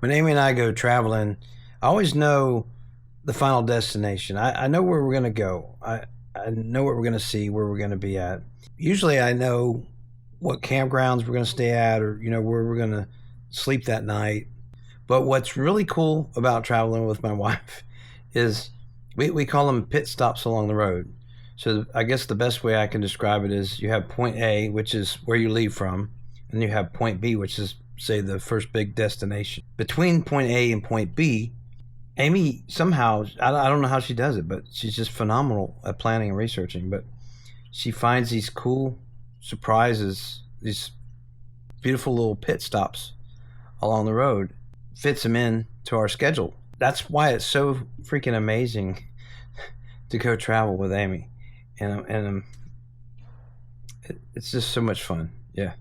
When Amy and I go traveling, I always know the final destination. I know where we're going to go. I know what we're going to see, where we're going to be at. Usually I know what campgrounds we're going to stay at, or, where we're going to sleep that night. But what's really cool about traveling with my wife is we call them pit stops along the road. So I guess the best way I can describe it is you have point A, which is where you leave from, and you have point B, which is, say, the first big destination. Between point A and point B, Amy somehow, I don't know how she does it, but she's just phenomenal at planning and researching. But she finds these cool surprises, these beautiful little pit stops along the road, fits them in to our schedule. That's why it's so freaking amazing to go travel with Amy. And it's just so much fun. Yeah.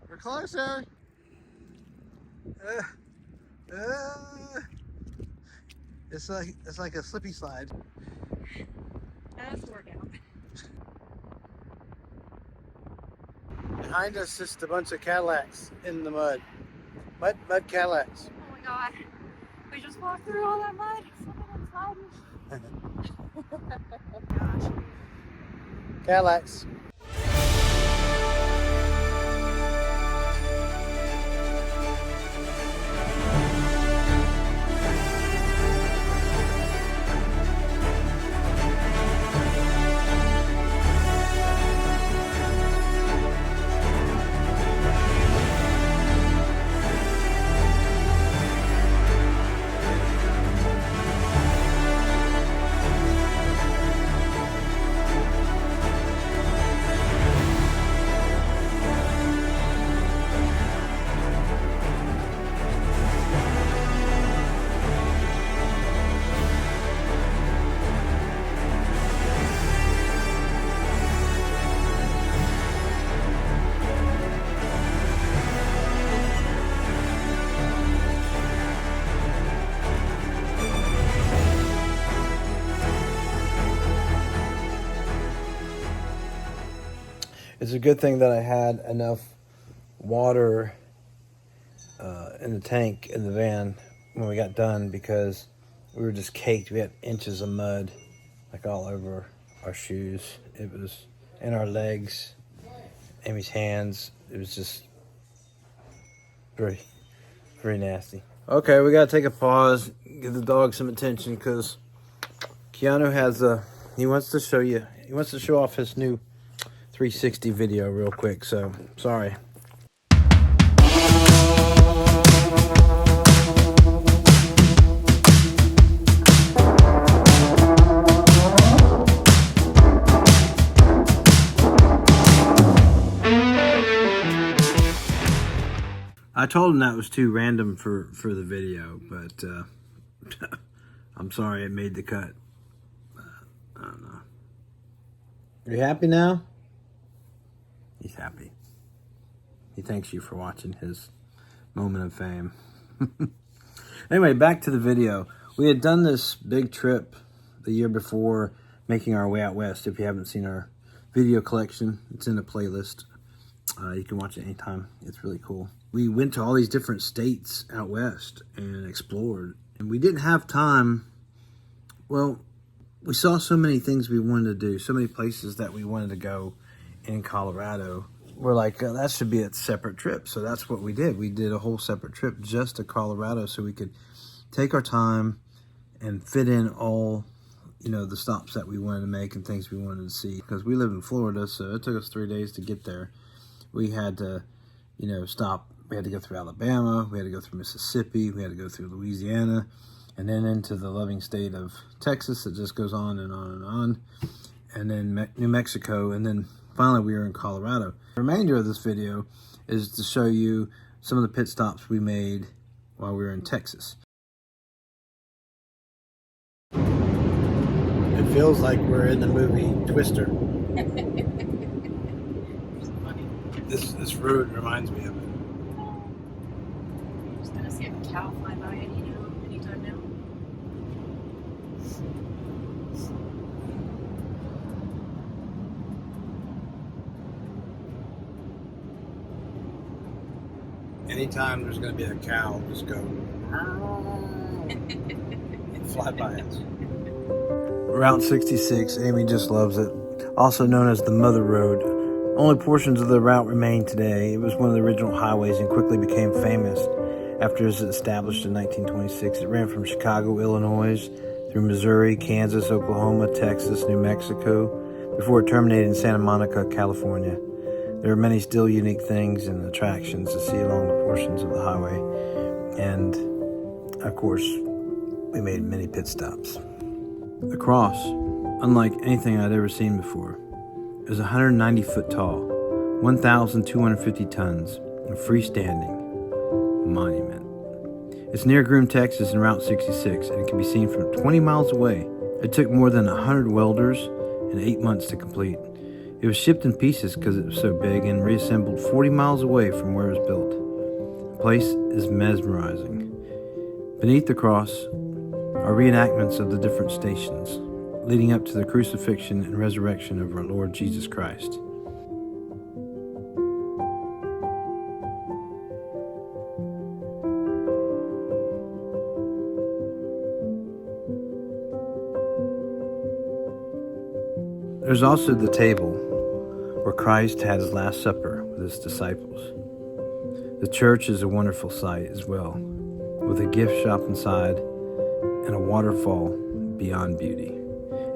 We're closer. It's like a slippy slide. That's a workout. Behind us, just a bunch of Cadillacs in the mud. Mud Cadillacs. Oh my god. We just walked through all that mud. Slipping and sliding. Gosh. Cadillacs. It's a good thing that I had enough water in the tank in the van when we got done, because we were just caked. We had inches of mud like all over our shoes. It was in our legs, Amy's hands. It was just very, very nasty. Okay, we got to take a pause, give the dog some attention, because Keanu has he wants to show off his new 360 video real quick, so sorry. I told him that was too random for the video, but I'm sorry it made the cut. I don't know. Are you happy now? He's happy. He thanks you for watching his moment of fame. Anyway, back to the video. We had done this big trip the year before, making our way out west. If you haven't seen our video collection, it's in a playlist. You can watch it anytime. It's really cool. We went to all these different states out west and explored. And we didn't have time. Well, we saw so many things we wanted to do, so many places that we wanted to go in Colorado. We're like, that should be a separate trip. So that's what we did. We did a whole separate trip just to Colorado so we could take our time and fit in all, the stops that we wanted to make and things we wanted to see. Because we live in Florida, so it took us 3 days to get there. We had to, stop. We had to go through Alabama. We had to go through Mississippi. We had to go through Louisiana. and then into the loving state of Texas. It just goes on and on and on. And then New Mexico, and then finally we were in Colorado. The remainder of this video is to show you some of the pit stops we made while we were in Texas. It feels like we're in the movie Twister. This road reminds me of it. I'm just gonna see if a cow fly by anytime now. Anytime there's going to be a cow, just go and fly by us. Route 66, Amy just loves it. Also known as the Mother Road. Only portions of the route remain today. It was one of the original highways and quickly became famous after it was established in 1926. It ran from Chicago, Illinois, through Missouri, Kansas, Oklahoma, Texas, New Mexico, before it terminated in Santa Monica, California. There are many still unique things and attractions to see along the portions of the highway. And, of course, we made many pit stops. The cross, unlike anything I'd ever seen before, is 190 foot tall, 1,250 tons, a freestanding monument. It's near Groom, Texas, in Route 66, and it can be seen from 20 miles away. It took more than 100 welders and 8 months to complete. It was shipped in pieces because it was so big and reassembled 40 miles away from where it was built. The place is mesmerizing. Beneath the cross are reenactments of the different stations, leading up to the crucifixion and resurrection of our Lord Jesus Christ. There's also the table where Christ had his Last Supper with his disciples. The church is a wonderful sight as well, with a gift shop inside and a waterfall beyond beauty.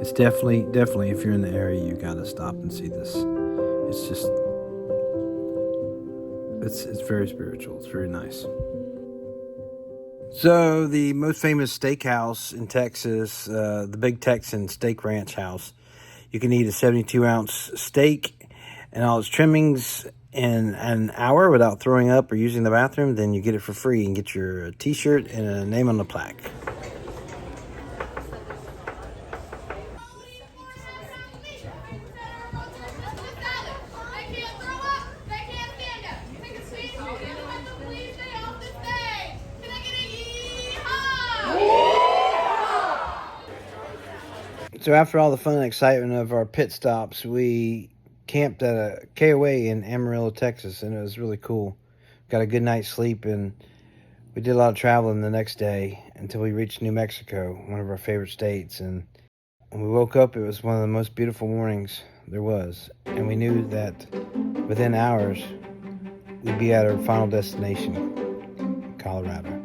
It's definitely, if you're in the area, you gotta stop and see this. It's just, it's very spiritual. It's very nice. So the most famous steakhouse in Texas, the Big Texan Steak Ranch House, you can eat a 72-ounce steak and all its trimmings in an hour without throwing up or using the bathroom. Then you get it for free and get your t-shirt and a name on the plaque. So after all the fun and excitement of our pit stops, we camped at a KOA in Amarillo, Texas, and it was really cool. Got a good night's sleep, and we did a lot of traveling the next day until we reached New Mexico, one of our favorite states. And when we woke up, it was one of the most beautiful mornings there was. And we knew that within hours, we'd be at our final destination, Colorado.